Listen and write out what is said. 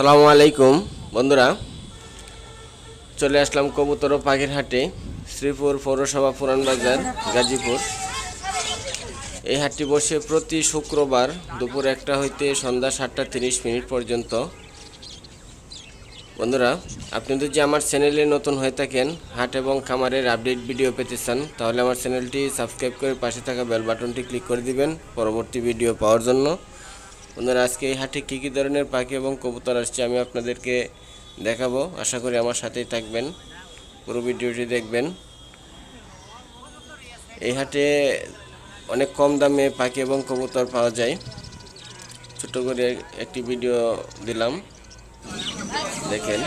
আসসালামু আলাইকুম বন্ধুরা, চলে আসলাম কবুতর ও পাখির হাটে, শ্রীপুর পৌরসভা পুরান বাজার, গাজীপুর। এই হাটটি বসে প্রতি শুক্রবার দুপুর 1টা হইতে সন্ধ্যা 7টা 30 পর্যন্ত। বন্ধুরা, আপনি যদি আমার চ্যানেলে নতুন হয়ে থাকেন, হাট এবং খামারের আপডেট ভিডিও পেতে চান, তাহলে আমার চ্যানেলটি সাবস্ক্রাইব করে পাশে থাকা বেল বাটনটি ক্লিক করে দিবেন পরবর্তী ভিডিও পাওয়ার জন্য। বন্ধুরা, আজকে এই হাটে কী কী ধরনের পাখি এবং কবুতর আসছে আমি আপনাদেরকে দেখাবো। আশা করি আমার সাথেই থাকবেন, পুরো ভিডিওটি দেখবেন। এই হাটে অনেক কম দামে পাখি এবং কবুতর পাওয়া যায়। ছোট করে একটি ভিডিও দিলাম, দেখেন।